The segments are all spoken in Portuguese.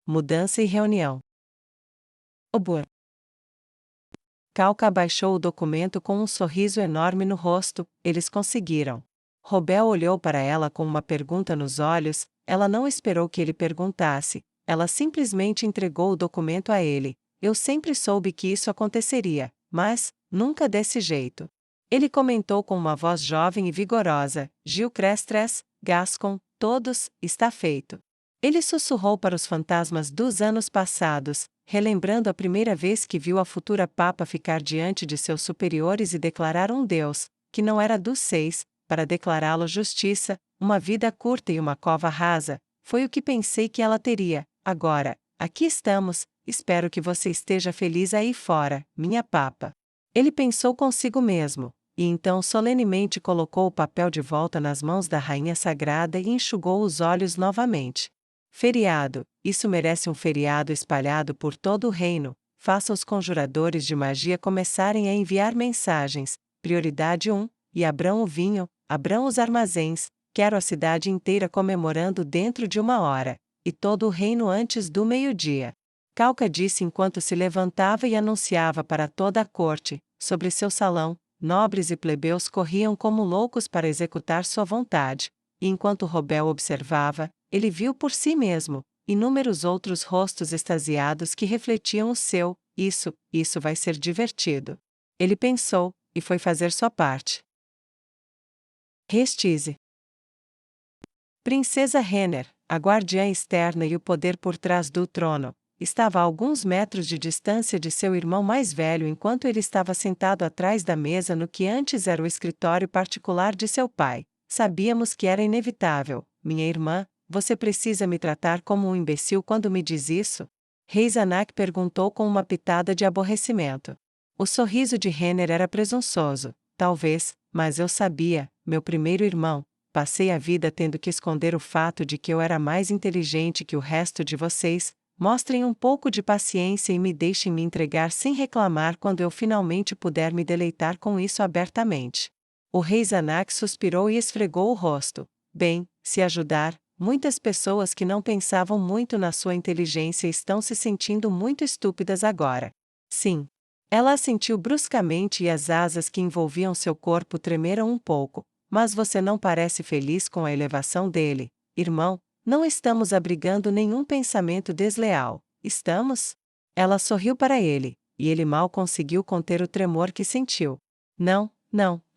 mudança e reunião. Obor. Calca abaixou o documento com um sorriso enorme no rosto. Eles conseguiram. Robel olhou para ela com uma pergunta nos olhos. Ela não esperou que ele perguntasse. Ela simplesmente entregou o documento a ele. Eu sempre soube que isso aconteceria, mas nunca desse jeito. Ele comentou com uma voz jovem e vigorosa: Gil Crestres, Gascon, todos, está feito. Ele sussurrou para os fantasmas dos anos passados, relembrando a primeira vez que viu a futura Papa ficar diante de seus superiores e declarar um Deus, que não era dos 6, para declará-lo justiça, uma vida curta e uma cova rasa. Foi o que pensei que ela teria. Agora, aqui estamos, espero que você esteja feliz aí fora, minha Papa. Ele pensou consigo mesmo, e então solenemente colocou o papel de volta nas mãos da Rainha Sagrada e enxugou os olhos novamente. Feriado, isso merece um feriado espalhado por todo o reino. Faça os conjuradores de magia começarem a enviar mensagens. Prioridade 1, e abram o vinho, abram os armazéns. Quero a cidade inteira comemorando dentro de 1 hora, e todo o reino antes do meio-dia. Calca disse enquanto se levantava e anunciava para toda a corte. Sobre seu salão, nobres e plebeus corriam como loucos para executar sua vontade. E enquanto Robel observava, ele viu por si mesmo inúmeros outros rostos extasiados que refletiam o seu. Isso vai ser divertido. Ele pensou, e foi fazer sua parte. Restize. Princesa Renner, a guardiã externa e o poder por trás do trono, estava a alguns metros de distância de seu irmão mais velho enquanto ele estava sentado atrás da mesa no que antes era o escritório particular de seu pai. Sabíamos que era inevitável, minha irmã. Você precisa me tratar como um imbecil quando me diz isso? Rei Zanak perguntou com uma pitada de aborrecimento. O sorriso de Renner era presunçoso. Talvez, mas eu sabia, meu primeiro irmão. Passei a vida tendo que esconder o fato de que eu era mais inteligente que o resto de vocês. Mostrem um pouco de paciência e me deixem me entregar sem reclamar quando eu finalmente puder me deleitar com isso abertamente. O rei Zanak suspirou e esfregou o rosto. Bem, se ajudar. Muitas pessoas que não pensavam muito na sua inteligência estão se sentindo muito estúpidas agora. Sim. Ela assentiu bruscamente e as asas que envolviam seu corpo tremeram um pouco. Mas você não parece feliz com a elevação dele, irmão. Não estamos abrigando nenhum pensamento desleal, estamos? Ela sorriu para ele, e ele mal conseguiu conter o tremor que sentiu. Não,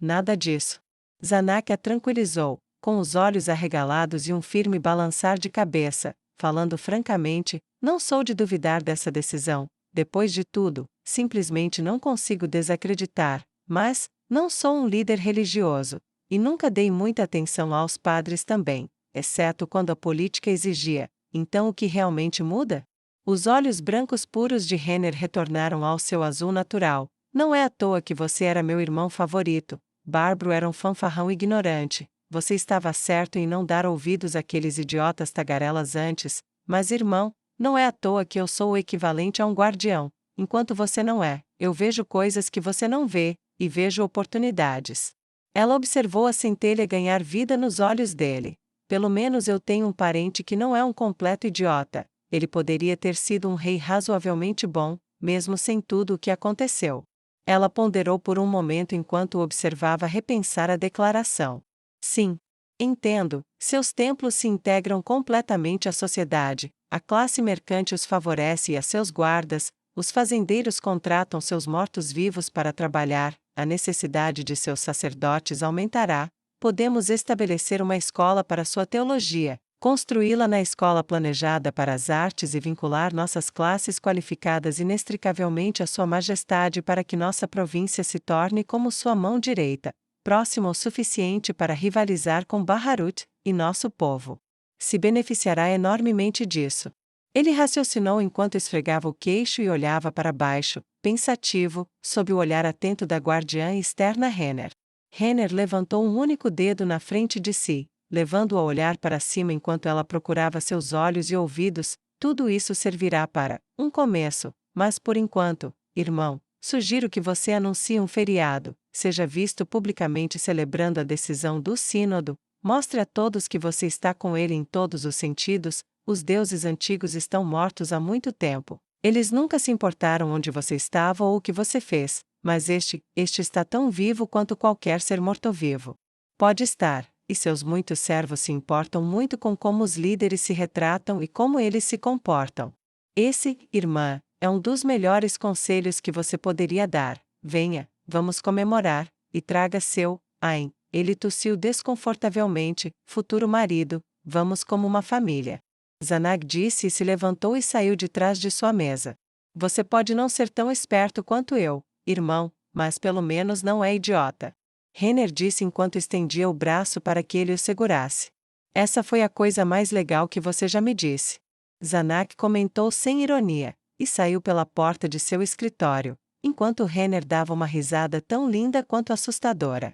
nada disso. Zanak a tranquilizou, com os olhos arregalados e um firme balançar de cabeça, falando francamente, não sou de duvidar dessa decisão. Depois de tudo, simplesmente não consigo desacreditar, mas não sou um líder religioso, e nunca dei muita atenção aos padres também, exceto quando a política exigia. Então o que realmente muda? Os olhos brancos puros de Renner retornaram ao seu azul natural. Não é à toa que você era meu irmão favorito. Bárbaro era um fanfarrão ignorante. Você estava certo em não dar ouvidos àqueles idiotas tagarelas antes, mas irmão, não é à toa que eu sou o equivalente a um guardião. Enquanto você não é, eu vejo coisas que você não vê, e vejo oportunidades. Ela observou a centelha ganhar vida nos olhos dele. Pelo menos eu tenho um parente que não é um completo idiota. Ele poderia ter sido um rei razoavelmente bom, mesmo sem tudo o que aconteceu. Ela ponderou por um momento enquanto observava repensar a declaração. Sim. Entendo, seus templos se integram completamente à sociedade, a classe mercante os favorece e a seus guardas, os fazendeiros contratam seus mortos-vivos para trabalhar, a necessidade de seus sacerdotes aumentará. Podemos estabelecer uma escola para sua teologia, construí-la na escola planejada para as artes e vincular nossas classes qualificadas inextricavelmente à Sua Majestade para que nossa província se torne como sua mão direita, próximo o suficiente para rivalizar com Baharut, e nosso povo se beneficiará enormemente disso. Ele raciocinou enquanto esfregava o queixo e olhava para baixo, pensativo, sob o olhar atento da guardiã externa Renner. Renner levantou um único dedo na frente de si, levando-o a olhar para cima enquanto ela procurava seus olhos e ouvidos. Tudo isso servirá para um começo, mas por enquanto, irmão, sugiro que você anuncie um feriado, seja visto publicamente celebrando a decisão do Sínodo, mostre a todos que você está com ele em todos os sentidos, os deuses antigos estão mortos há muito tempo. Eles nunca se importaram onde você estava ou o que você fez, mas este está tão vivo quanto qualquer ser morto-vivo. Pode estar, e seus muitos servos se importam muito com como os líderes se retratam e como eles se comportam. Esse, irmã, é um dos melhores conselhos que você poderia dar. Venha, vamos comemorar, e traga seu, Ain. Ele tossiu desconfortavelmente, futuro marido, vamos como uma família. Zanag disse e se levantou e saiu de trás de sua mesa. Você pode não ser tão esperto quanto eu, irmão, mas pelo menos não é idiota. Renner disse enquanto estendia o braço para que ele o segurasse. Essa foi a coisa mais legal que você já me disse. Zanag comentou sem ironia, e saiu pela porta de seu escritório, enquanto Renner dava uma risada tão linda quanto assustadora.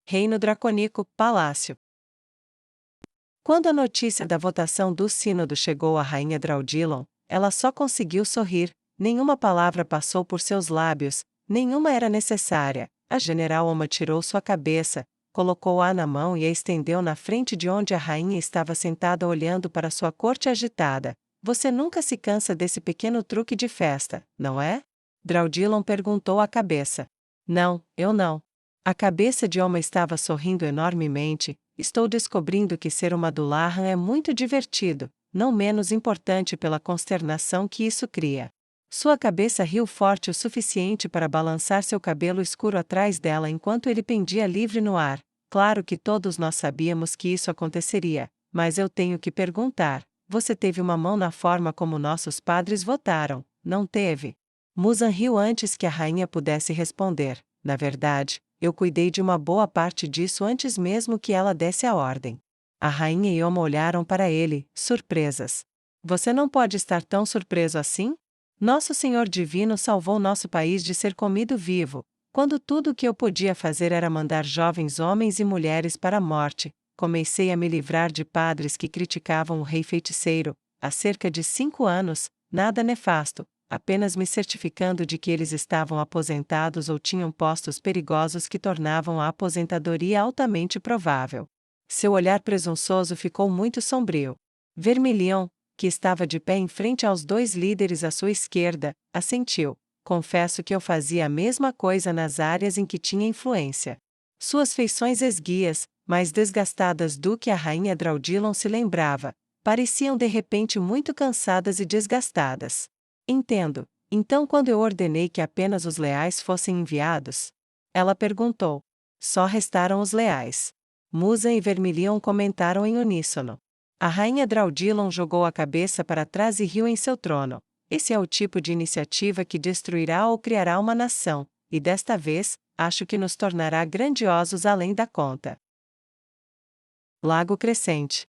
Reino Dracônico, Palácio. Quando a notícia da votação do sínodo chegou à rainha Draudilon, ela só conseguiu sorrir, nenhuma palavra passou por seus lábios, nenhuma era necessária. A general Oma tirou sua cabeça, colocou-a na mão e a estendeu na frente de onde a rainha estava sentada olhando para sua corte agitada. Você nunca se cansa desse pequeno truque de festa, não é? Draudilon perguntou à cabeça. Não, eu não. A cabeça de Oma estava sorrindo enormemente. Estou descobrindo que ser uma Dullahan é muito divertido, não menos importante pela consternação que isso cria. Sua cabeça riu forte o suficiente para balançar seu cabelo escuro atrás dela enquanto ele pendia livre no ar. Claro que todos nós sabíamos que isso aconteceria, mas eu tenho que perguntar: você teve uma mão na forma como nossos padres votaram, não teve? Muzan riu antes que a rainha pudesse responder. Na verdade, eu cuidei de uma boa parte disso antes mesmo que ela desse a ordem. A rainha e Oma olharam para ele, surpresas. Você não pode estar tão surpreso assim? Nosso Senhor Divino salvou nosso país de ser comido vivo, quando tudo o que eu podia fazer era mandar jovens homens e mulheres para a morte. Comecei a me livrar de padres que criticavam o rei feiticeiro, há cerca de 5 anos, nada nefasto, apenas me certificando de que eles estavam aposentados ou tinham postos perigosos que tornavam a aposentadoria altamente provável. Seu olhar presunçoso ficou muito sombrio. Vermilion, que estava de pé em frente aos 2 líderes à sua esquerda, assentiu. Confesso que eu fazia a mesma coisa nas áreas em que tinha influência. Suas feições esguias, mais desgastadas do que a rainha Draudilon se lembrava, pareciam de repente muito cansadas e desgastadas. Entendo. Então quando eu ordenei que apenas os leais fossem enviados? Ela perguntou. Só restaram os leais. Muzan e Vermilion comentaram em uníssono. A rainha Draudilon jogou a cabeça para trás e riu em seu trono. Esse é o tipo de iniciativa que destruirá ou criará uma nação, e desta vez, acho que nos tornará grandiosos além da conta. Lago Crescente.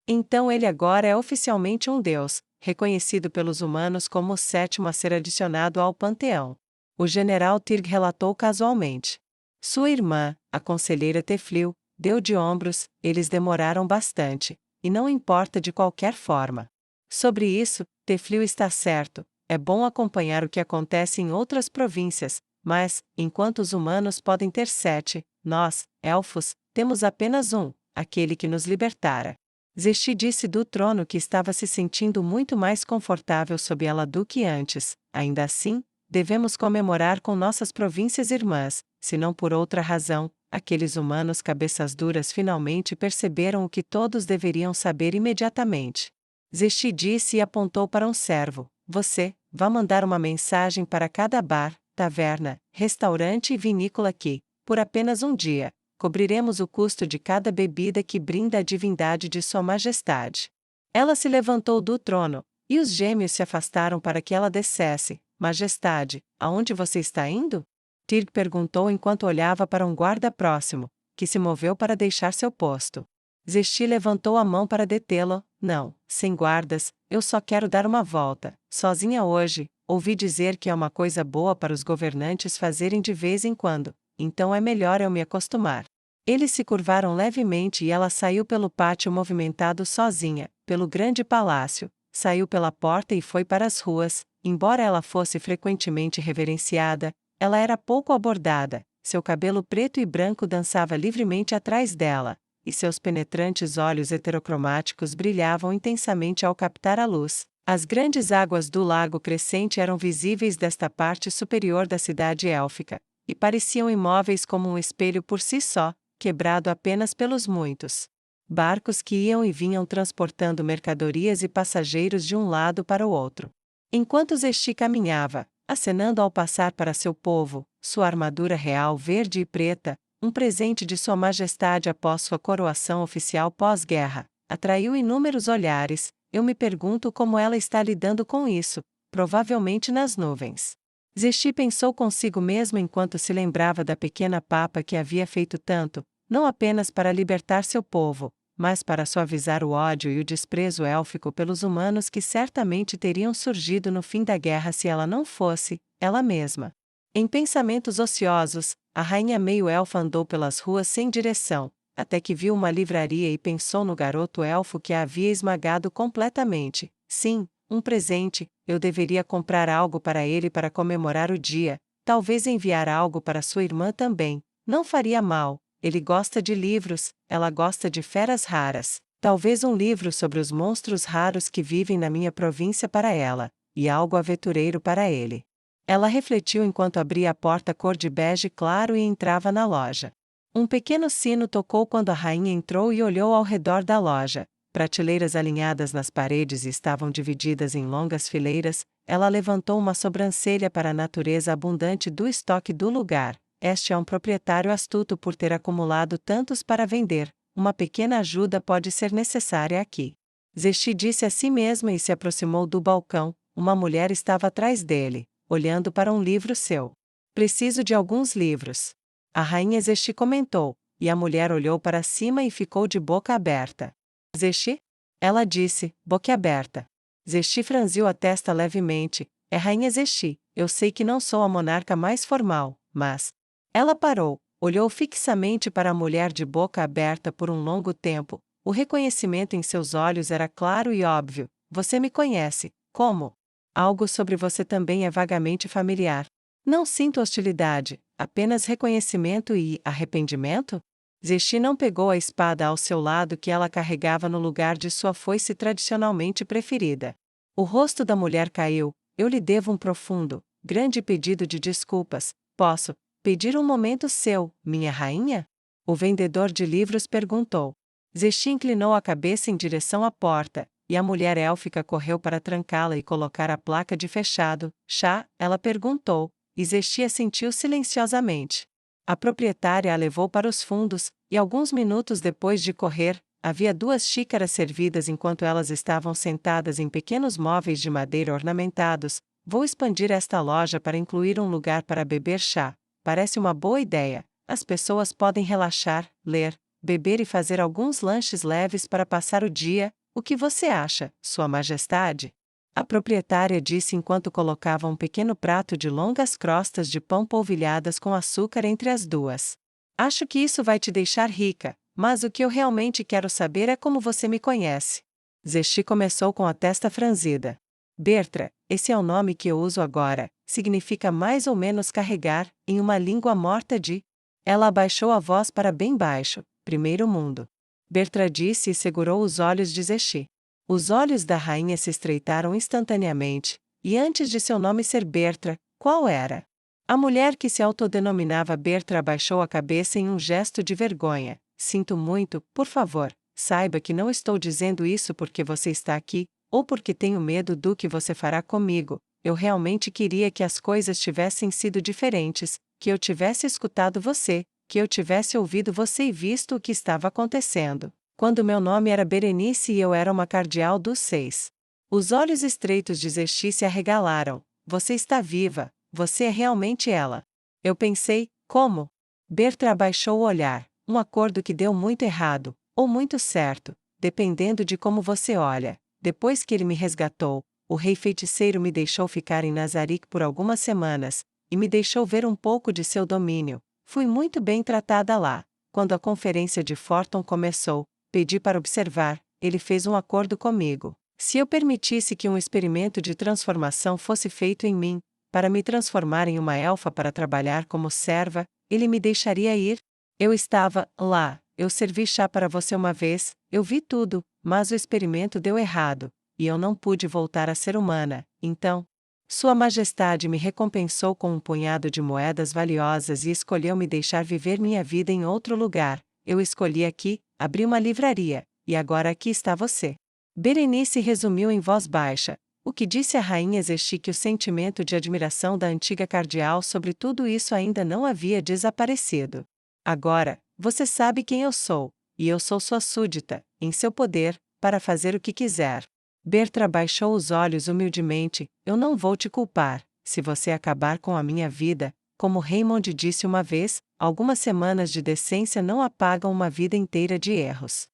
Então ele agora é oficialmente um deus, reconhecido pelos humanos como o 7º a ser adicionado ao panteão. O general Tirg relatou casualmente. Sua irmã, a conselheira Teflil, deu de ombros. Eles demoraram bastante, e não importa de qualquer forma. Sobre isso, Teflil está certo, é bom acompanhar o que acontece em outras províncias, mas, enquanto os humanos podem ter 7, nós, elfos, temos apenas um, aquele que nos libertara. Zesti disse do trono que estava se sentindo muito mais confortável sob ela do que antes. Ainda assim, devemos comemorar com nossas províncias irmãs, se não por outra razão. Aqueles humanos cabeças duras finalmente perceberam o que todos deveriam saber imediatamente. Zesti disse e apontou para um servo. Você, vá mandar uma mensagem para cada bar, taverna, restaurante e vinícola que, por apenas um dia, cobriremos o custo de cada bebida que brinda a divindade de Sua Majestade. Ela se levantou do trono, e os gêmeos se afastaram para que ela descesse. Majestade, aonde você está indo? Tirg perguntou enquanto olhava para um guarda próximo, que se moveu para deixar seu posto. Zesti levantou a mão para detê-lo. Não, sem guardas, eu só quero dar uma volta, sozinha hoje. Ouvi dizer que é uma coisa boa para os governantes fazerem de vez em quando, então é melhor eu me acostumar. Eles se curvaram levemente e ela saiu pelo pátio movimentado sozinha, pelo grande palácio, saiu pela porta e foi para as ruas. Embora ela fosse frequentemente reverenciada, ela era pouco abordada, seu cabelo preto e branco dançava livremente atrás dela, e seus penetrantes olhos heterocromáticos brilhavam intensamente ao captar a luz. As grandes águas do lago crescente eram visíveis desta parte superior da cidade élfica, e pareciam imóveis como um espelho por si só, quebrado apenas pelos muitos barcos que iam e vinham transportando mercadorias e passageiros de um lado para o outro. Enquanto Zesti caminhava, acenando ao passar para seu povo, sua armadura real verde e preta, um presente de Sua Majestade após sua coroação oficial pós-guerra, atraiu inúmeros olhares. Eu me pergunto como ela está lidando com isso, provavelmente nas nuvens. Zesti pensou consigo mesmo enquanto se lembrava da pequena papa que havia feito tanto, não apenas para libertar seu povo, mas para suavizar o ódio e o desprezo élfico pelos humanos que certamente teriam surgido no fim da guerra se ela não fosse, ela mesma. Em pensamentos ociosos, a rainha meio-elfa andou pelas ruas sem direção, até que viu uma livraria e pensou no garoto elfo que a havia esmagado completamente. Sim, um presente, eu deveria comprar algo para ele para comemorar o dia, talvez enviar algo para sua irmã também, não faria mal. Ele gosta de livros, ela gosta de feras raras. Talvez um livro sobre os monstros raros que vivem na minha província para ela, e algo aventureiro para ele. Ela refletiu enquanto abria a porta cor de bege claro e entrava na loja. Um pequeno sino tocou quando a rainha entrou e olhou ao redor da loja. Prateleiras alinhadas nas paredes estavam divididas em longas fileiras. Ela levantou uma sobrancelha para a natureza abundante do estoque do lugar. Este é um proprietário astuto por ter acumulado tantos para vender. Uma pequena ajuda pode ser necessária aqui. Zesti disse a si mesma e se aproximou do balcão. Uma mulher estava atrás dele, olhando para um livro seu. Preciso de alguns livros. A rainha Zesti comentou, e a mulher olhou para cima e ficou de boca aberta. Zesti? Ela disse, boquiaberta. Zesti franziu a testa levemente. É rainha Zesti, eu sei que não sou a monarca mais formal, mas... Ela parou, olhou fixamente para a mulher de boca aberta por um longo tempo. O reconhecimento em seus olhos era claro e óbvio. Você me conhece. Como? Algo sobre você também é vagamente familiar. Não sinto hostilidade, apenas reconhecimento e arrependimento? Zesti não pegou a espada ao seu lado que ela carregava no lugar de sua foice tradicionalmente preferida. O rosto da mulher caiu. Eu lhe devo um profundo, grande pedido de desculpas. Posso pedir um momento seu, minha rainha? O vendedor de livros perguntou. Zesti inclinou a cabeça em direção à porta, e a mulher élfica correu para trancá-la e colocar a placa de fechado. Chá? Ela perguntou, e Zesti assentiu silenciosamente. A proprietária a levou para os fundos, e alguns minutos depois de correr, havia 2 xícaras servidas enquanto elas estavam sentadas em pequenos móveis de madeira ornamentados. Vou expandir esta loja para incluir um lugar para beber chá. Parece uma boa ideia. As pessoas podem relaxar, ler, beber e fazer alguns lanches leves para passar o dia. O que você acha, Sua Majestade? A proprietária disse enquanto colocava um pequeno prato de longas crostas de pão polvilhadas com açúcar entre as duas. Acho que isso vai te deixar rica, mas o que eu realmente quero saber é como você me conhece. Zesti começou com a testa franzida. Bertra, esse é o nome que eu uso agora, significa mais ou menos carregar, em uma língua morta de... Ela abaixou a voz para bem baixo, primeiro mundo. Bertra disse e segurou os olhos de Zesti. Os olhos da rainha se estreitaram instantaneamente, e antes de seu nome ser Bertra, qual era? A mulher que se autodenominava Bertra abaixou a cabeça em um gesto de vergonha. Sinto muito, por favor, saiba que não estou dizendo isso porque você está aqui, ou porque tenho medo do que você fará comigo. Eu realmente queria que as coisas tivessem sido diferentes, que eu tivesse escutado você, que eu tivesse ouvido você e visto o que estava acontecendo. Quando meu nome era Berenice e eu era uma cardeal dos 6. Os olhos estreitos de Zesti se arregalaram. Você está viva, você é realmente ela. Eu pensei, como? Bertra abaixou o olhar, um acordo que deu muito errado, ou muito certo, dependendo de como você olha. Depois que ele me resgatou, o rei feiticeiro me deixou ficar em Nazarick por algumas semanas, e me deixou ver um pouco de seu domínio. Fui muito bem tratada lá. Quando a conferência de Forton começou, pedi para observar, ele fez um acordo comigo. Se eu permitisse que um experimento de transformação fosse feito em mim, para me transformar em uma elfa para trabalhar como serva, ele me deixaria ir? Eu estava lá, eu servi chá para você uma vez, eu vi tudo, mas o experimento deu errado, e eu não pude voltar a ser humana, então. Sua Majestade me recompensou com um punhado de moedas valiosas e escolheu me deixar viver minha vida em outro lugar. Eu escolhi aqui, abri uma livraria, e agora aqui está você. Berenice resumiu em voz baixa. O que disse a rainha Zexi que o sentimento de admiração da antiga cardeal sobre tudo isso ainda não havia desaparecido. Agora, você sabe quem eu sou, e eu sou sua súdita, em seu poder, para fazer o que quiser. Bertra baixou os olhos humildemente. Eu não vou te culpar, se você acabar com a minha vida, como Raymond disse uma vez, algumas semanas de decência não apagam uma vida inteira de erros.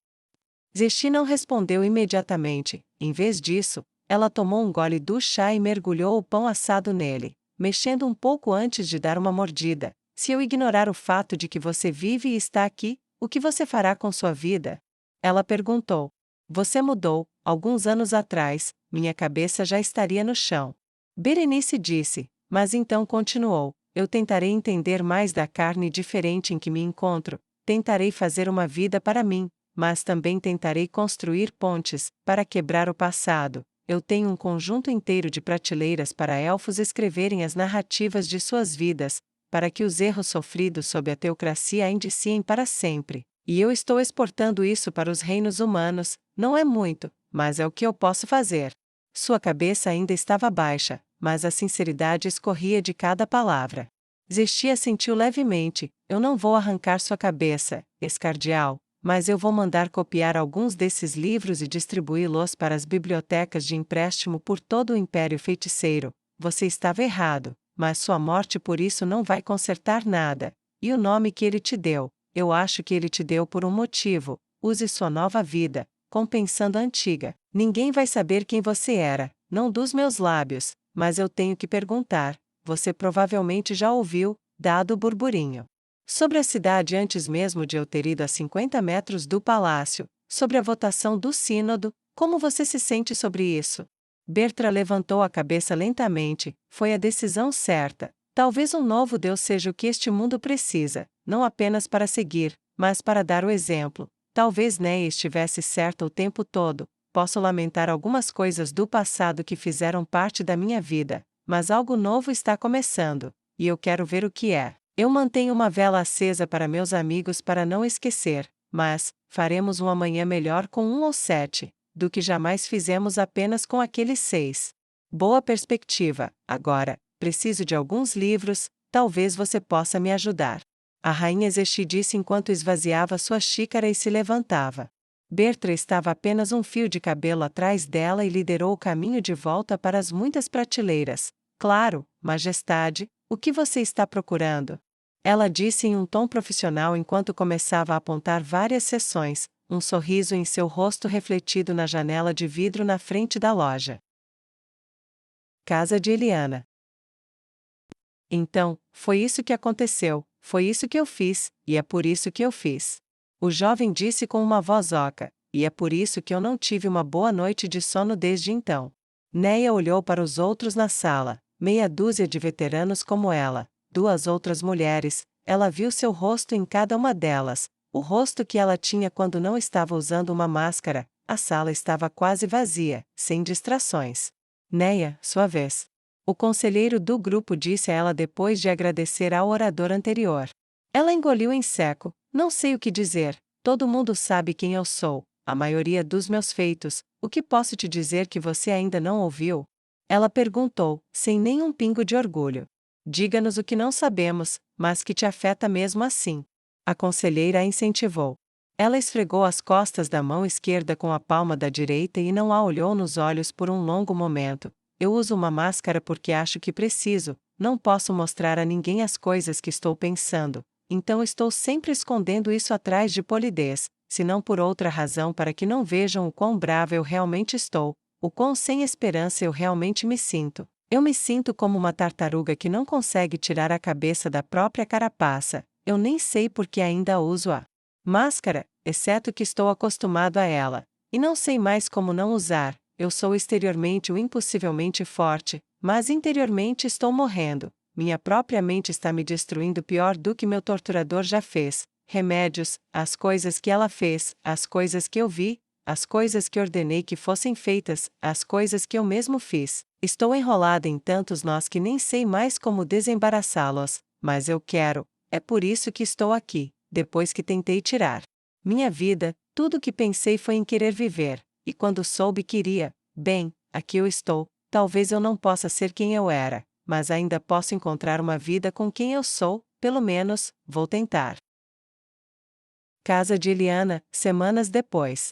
Zexi não respondeu imediatamente. Em vez disso, ela tomou um gole do chá e mergulhou o pão assado nele, mexendo um pouco antes de dar uma mordida. Se eu ignorar o fato de que você vive e está aqui, o que você fará com sua vida? Ela perguntou. Você mudou, alguns anos atrás, minha cabeça já estaria no chão. Berenice disse, mas então continuou. Eu tentarei entender mais da carne diferente em que me encontro, tentarei fazer uma vida para mim, mas também tentarei construir pontes, para quebrar o passado. Eu tenho um conjunto inteiro de prateleiras para elfos escreverem as narrativas de suas vidas, para que os erros sofridos sob a teocracia a indiciem para sempre. E eu estou exportando isso para os reinos humanos, não é muito, mas é o que eu posso fazer. Sua cabeça ainda estava baixa, mas a sinceridade escorria de cada palavra. Zexi assentiu levemente. Eu não vou arrancar sua cabeça, ex-cardeal, mas eu vou mandar copiar alguns desses livros e distribuí-los para as bibliotecas de empréstimo por todo o Império Feiticeiro. Você estava errado, mas sua morte por isso não vai consertar nada. E o nome que ele te deu, eu acho que ele te deu por um motivo. Use sua nova vida, compensando a antiga. Ninguém vai saber quem você era, não dos meus lábios, mas eu tenho que perguntar. Você provavelmente já ouviu, dado o burburinho sobre a cidade antes mesmo de eu ter ido a 50 metros do palácio, sobre a votação do sínodo. Como você se sente sobre isso? Bertra levantou a cabeça lentamente. Foi a decisão certa. Talvez um novo Deus seja o que este mundo precisa, não apenas para seguir, mas para dar o exemplo. Talvez Neia estivesse certa o tempo todo. Posso lamentar algumas coisas do passado que fizeram parte da minha vida, mas algo novo está começando, e eu quero ver o que é. Eu mantenho uma vela acesa para meus amigos para não esquecer, mas faremos um amanhã melhor com 1 ou 7, do que jamais fizemos apenas com aqueles 6. Boa perspectiva. Agora, preciso de alguns livros, talvez você possa me ajudar. A rainha Zexi disse enquanto esvaziava sua xícara e se levantava. Bertra estava apenas um fio de cabelo atrás dela e liderou o caminho de volta para as muitas prateleiras. Claro, Majestade, o que você está procurando? Ela disse em um tom profissional enquanto começava a apontar várias seções, um sorriso em seu rosto refletido na janela de vidro na frente da loja. Casa de Eliana. Então, foi isso que aconteceu, foi isso que eu fiz, e é por isso que eu fiz. O jovem disse com uma voz oca, e é por isso que eu não tive uma boa noite de sono desde então. Neia olhou para os outros na sala, meia dúzia de veteranos como ela, 2 outras mulheres. Ela viu seu rosto em cada uma delas, o rosto que ela tinha quando não estava usando uma máscara. A sala estava quase vazia, sem distrações. Neia, sua vez. O conselheiro do grupo disse a ela depois de agradecer ao orador anterior. Ela engoliu em seco. Não sei o que dizer. Todo mundo sabe quem eu sou, a maioria dos meus feitos. O que posso te dizer que você ainda não ouviu? Ela perguntou, sem nenhum pingo de orgulho. Diga-nos o que não sabemos, mas que te afeta mesmo assim. A conselheira a incentivou. Ela esfregou as costas da mão esquerda com a palma da direita e não a olhou nos olhos por um longo momento. Eu uso uma máscara porque acho que preciso, não posso mostrar a ninguém as coisas que estou pensando, então estou sempre escondendo isso atrás de polidez, se não por outra razão para que não vejam o quão brava eu realmente estou, o quão sem esperança eu realmente me sinto. Eu me sinto como uma tartaruga que não consegue tirar a cabeça da própria carapaça. Eu nem sei por que ainda uso a máscara, exceto que estou acostumado a ela, e não sei mais como não usar. Eu sou exteriormente o impossivelmente forte, mas interiormente estou morrendo. Minha própria mente está me destruindo pior do que meu torturador já fez. Remédios, as coisas que ela fez, as coisas que eu vi, as coisas que ordenei que fossem feitas, as coisas que eu mesmo fiz. Estou enrolada em tantos nós que nem sei mais como desembaraçá-los, mas eu quero, é por isso que estou aqui, depois que tentei tirar minha vida, tudo o que pensei foi em querer viver, e quando soube que iria, bem, aqui eu estou, talvez eu não possa ser quem eu era, mas ainda posso encontrar uma vida com quem eu sou, pelo menos, vou tentar. Casa de Eliana, semanas depois.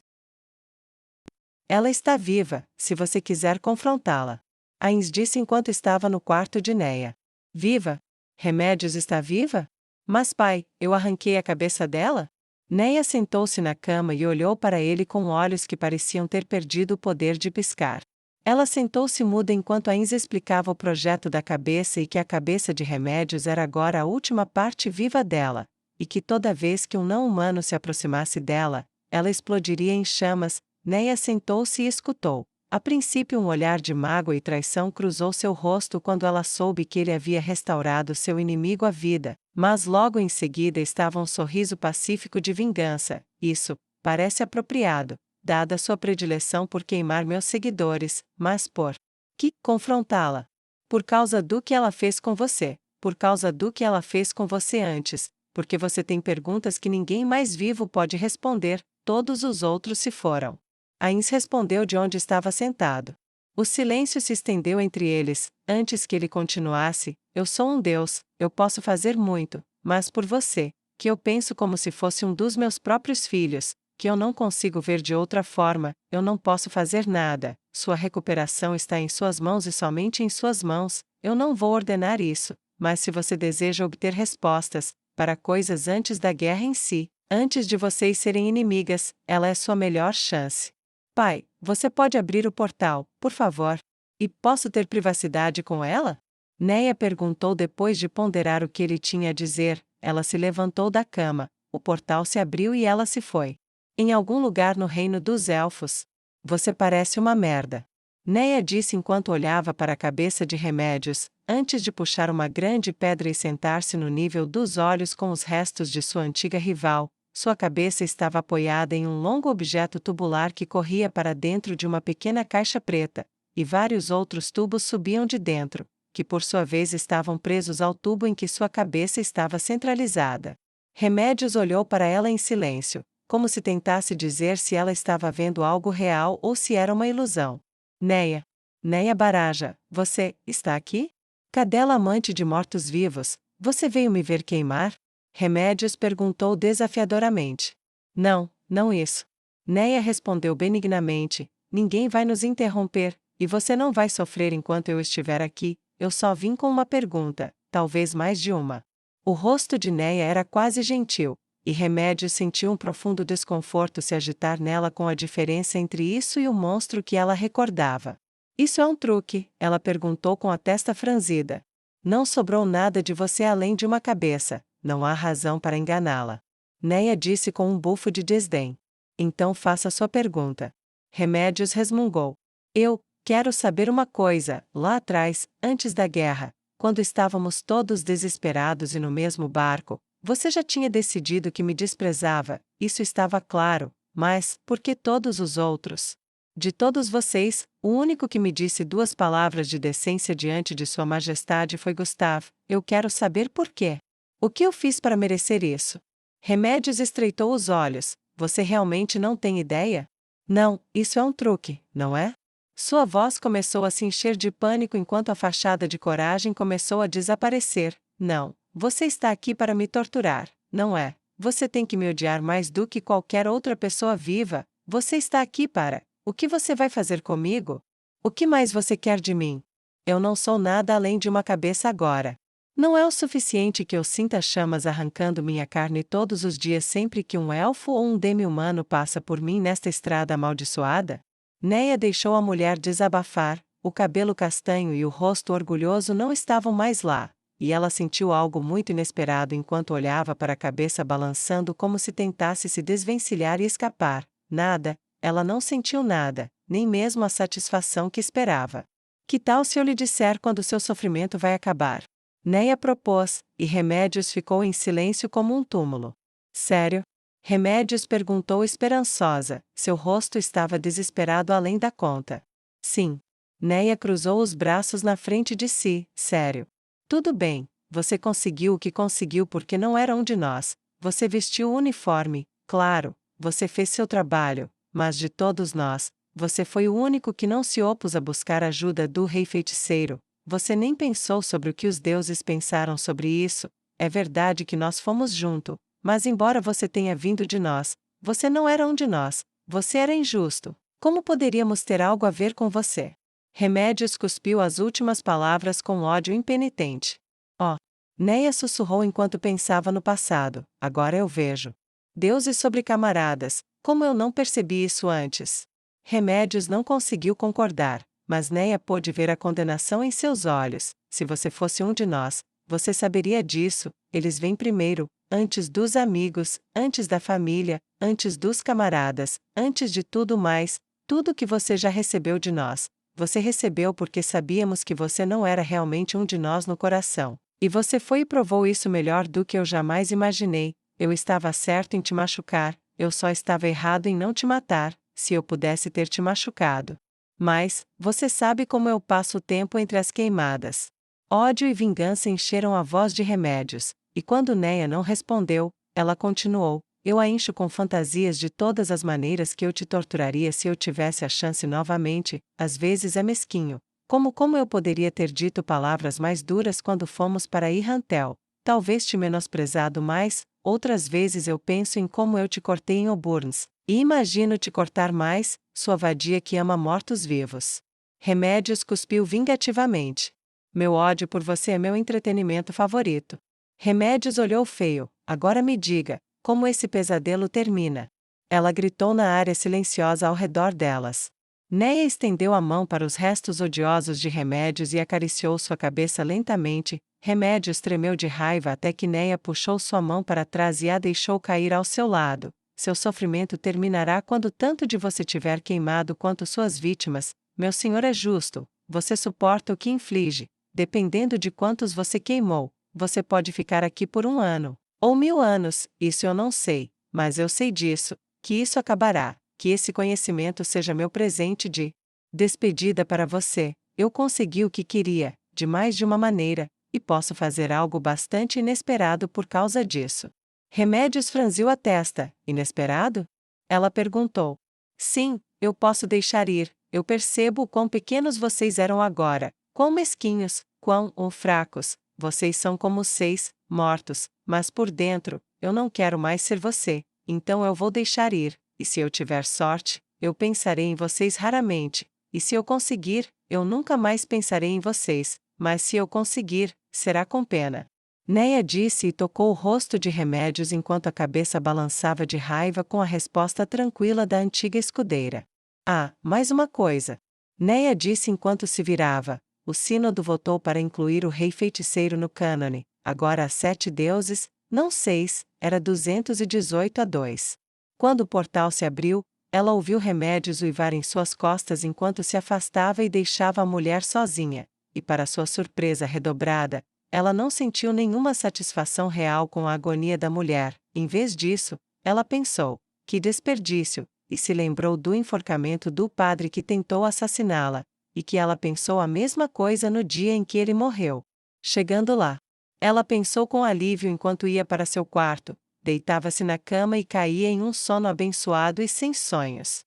Ela está viva, se você quiser confrontá-la. Ains disse enquanto estava no quarto de Neia. Viva? Remédios está viva? Mas pai, eu arranquei a cabeça dela? Neia sentou-se na cama e olhou para ele com olhos que pareciam ter perdido o poder de piscar. Ela sentou-se muda enquanto Ains explicava o projeto da cabeça e que a cabeça de Remédios era agora a última parte viva dela, e que toda vez que um não-humano se aproximasse dela, ela explodiria em chamas. Neia sentou-se e escutou. A princípio um olhar de mágoa e traição cruzou seu rosto quando ela soube que ele havia restaurado seu inimigo à vida, mas logo em seguida estava um sorriso pacífico de vingança. Isso parece apropriado, dada sua predileção por queimar meus seguidores, mas por que confrontá-la? Por causa do que ela fez com você, por causa do que ela fez com você antes, porque você tem perguntas que ninguém mais vivo pode responder, todos os outros se foram. Ains respondeu de onde estava sentado. O silêncio se estendeu entre eles. Antes que ele continuasse, eu sou um Deus, eu posso fazer muito, mas por você, que eu penso como se fosse um dos meus próprios filhos, que eu não consigo ver de outra forma, eu não posso fazer nada. Sua recuperação está em suas mãos e somente em suas mãos. Eu não vou ordenar isso, mas se você deseja obter respostas para coisas antes da guerra em si, antes de vocês serem inimigas, ela é sua melhor chance. Pai, você pode abrir o portal, por favor? E posso ter privacidade com ela? Neia perguntou depois de ponderar o que ele tinha a dizer. Ela se levantou da cama, o portal se abriu e ela se foi. Em algum lugar no reino dos elfos. Você parece uma merda. Neia disse enquanto olhava para a cabeça de Remédios, antes de puxar uma grande pedra e sentar-se no nível dos olhos com os restos de sua antiga rival. Sua cabeça estava apoiada em um longo objeto tubular que corria para dentro de uma pequena caixa preta, e vários outros tubos subiam de dentro, que por sua vez estavam presos ao tubo em que sua cabeça estava centralizada. Remédios olhou para ela em silêncio, como se tentasse dizer se ela estava vendo algo real ou se era uma ilusão. Neia. Neia Baraja, você está aqui? Cadela amante de mortos-vivos, você veio me ver queimar? Remédios perguntou desafiadoramente. Não, não isso. Neia respondeu benignamente, ninguém vai nos interromper, e você não vai sofrer enquanto eu estiver aqui, eu só vim com uma pergunta, talvez mais de uma. O rosto de Neia era quase gentil, e Remédios sentiu um profundo desconforto se agitar nela com a diferença entre isso e o monstro que ela recordava. Isso é um truque? Ela perguntou com a testa franzida. Não sobrou nada de você além de uma cabeça. Não há razão para enganá-la. Neia disse com um bufo de desdém. Então faça sua pergunta. Remédios resmungou. Eu quero saber uma coisa. Lá atrás, antes da guerra, quando estávamos todos desesperados e no mesmo barco, você já tinha decidido que me desprezava, isso estava claro, mas, por que todos os outros? De todos vocês, o único que me disse duas palavras de decência diante de Sua Majestade foi Gustav. Eu quero saber por quê. O que eu fiz para merecer isso? Remédios estreitou os olhos. Você realmente não tem ideia? Não, isso é um truque, não é? Sua voz começou a se encher de pânico enquanto a fachada de coragem começou a desaparecer. Não, você está aqui para me torturar, não é? Você tem que me odiar mais do que qualquer outra pessoa viva. Você está aqui para... O que você vai fazer comigo? O que mais você quer de mim? Eu não sou nada além de uma cabeça agora. Não é o suficiente que eu sinta chamas arrancando minha carne todos os dias sempre que um elfo ou um demi-humano passa por mim nesta estrada amaldiçoada? Neia deixou a mulher desabafar, o cabelo castanho e o rosto orgulhoso não estavam mais lá, e ela sentiu algo muito inesperado enquanto olhava para a cabeça balançando como se tentasse se desvencilhar e escapar. Nada, ela não sentiu nada, nem mesmo a satisfação que esperava. Que tal se eu lhe disser quando seu sofrimento vai acabar? Neia propôs, e Remédios ficou em silêncio como um túmulo. Sério? Remédios perguntou esperançosa, seu rosto estava desesperado além da conta. Sim. Neia cruzou os braços na frente de si, sério. Tudo bem, você conseguiu o que conseguiu porque não era um de nós, você vestiu o uniforme, claro, você fez seu trabalho, mas de todos nós, você foi o único que não se opôs a buscar ajuda do rei feiticeiro, você nem pensou sobre o que os deuses pensaram sobre isso, é verdade que nós fomos junto, mas embora você tenha vindo de nós, você não era um de nós, você era injusto, como poderíamos ter algo a ver com você? Remédios cuspiu as últimas palavras com ódio impenitente. Oh! Neia sussurrou enquanto pensava no passado, agora eu vejo. Deuses sobre camaradas, como eu não percebi isso antes? Remédios não conseguiu concordar, mas Neia pôde ver a condenação em seus olhos. Se você fosse um de nós, você saberia disso, eles vêm primeiro, antes dos amigos, antes da família, antes dos camaradas, antes de tudo mais, tudo que você já recebeu de nós. Você recebeu porque sabíamos que você não era realmente um de nós no coração. E você foi e provou isso melhor do que eu jamais imaginei. Eu estava certo em te machucar, eu só estava errado em não te matar, se eu pudesse ter te machucado. Mas, você sabe como eu passo o tempo entre as queimadas. Ódio e vingança encheram a voz de Remédios, e quando Neia não respondeu, ela continuou: eu a encho com fantasias de todas as maneiras que eu te torturaria se eu tivesse a chance novamente, às vezes é mesquinho. Como eu poderia ter dito palavras mais duras quando fomos para Irrantel? Talvez te menosprezado mais, outras vezes eu penso em como eu te cortei em Oburns, e imagino te cortar mais, sua vadia que ama mortos-vivos. Remédios cuspiu vingativamente. Meu ódio por você é meu entretenimento favorito. Remédios olhou feio, agora me diga, como esse pesadelo termina? Ela gritou na área silenciosa ao redor delas. Neia estendeu a mão para os restos odiosos de Remédios e acariciou sua cabeça lentamente. Remédios tremeu de raiva até que Neia puxou sua mão para trás e a deixou cair ao seu lado. Seu sofrimento terminará quando tanto de você tiver queimado quanto suas vítimas. Meu senhor é justo, você suporta o que inflige. Dependendo de quantos você queimou, você pode ficar aqui por 1 ano. Ou 1000 anos, isso eu não sei, mas eu sei disso, que isso acabará, que esse conhecimento seja meu presente de despedida para você. Eu consegui o que queria, de mais de uma maneira, e posso fazer algo bastante inesperado por causa disso. Remédios franziu a testa. Inesperado? Ela perguntou. Sim, eu posso deixar ir, eu percebo o quão pequenos vocês eram agora, quão mesquinhos, quão fracos, vocês são como os 6 mortos, mas por dentro, eu não quero mais ser você, então eu vou deixar ir, e se eu tiver sorte, eu pensarei em vocês raramente, e se eu conseguir, eu nunca mais pensarei em vocês, mas se eu conseguir, será com pena. Neia disse e tocou o rosto de Remédios enquanto a cabeça balançava de raiva com a resposta tranquila da antiga escudeira. Ah, mais uma coisa. Neia disse enquanto se virava. O sínodo votou para incluir o rei feiticeiro no cânone. Agora há 7 deuses, não 6, era 218-2. Quando o portal se abriu, ela ouviu Remédios uivar em suas costas enquanto se afastava e deixava a mulher sozinha. E para sua surpresa redobrada, ela não sentiu nenhuma satisfação real com a agonia da mulher. Em vez disso, ela pensou: que desperdício, e se lembrou do enforcamento do padre que tentou assassiná-la, e que ela pensou a mesma coisa no dia em que ele morreu. Chegando lá, ela pensou com alívio enquanto ia para seu quarto, deitava-se na cama e caía em um sono abençoado e sem sonhos.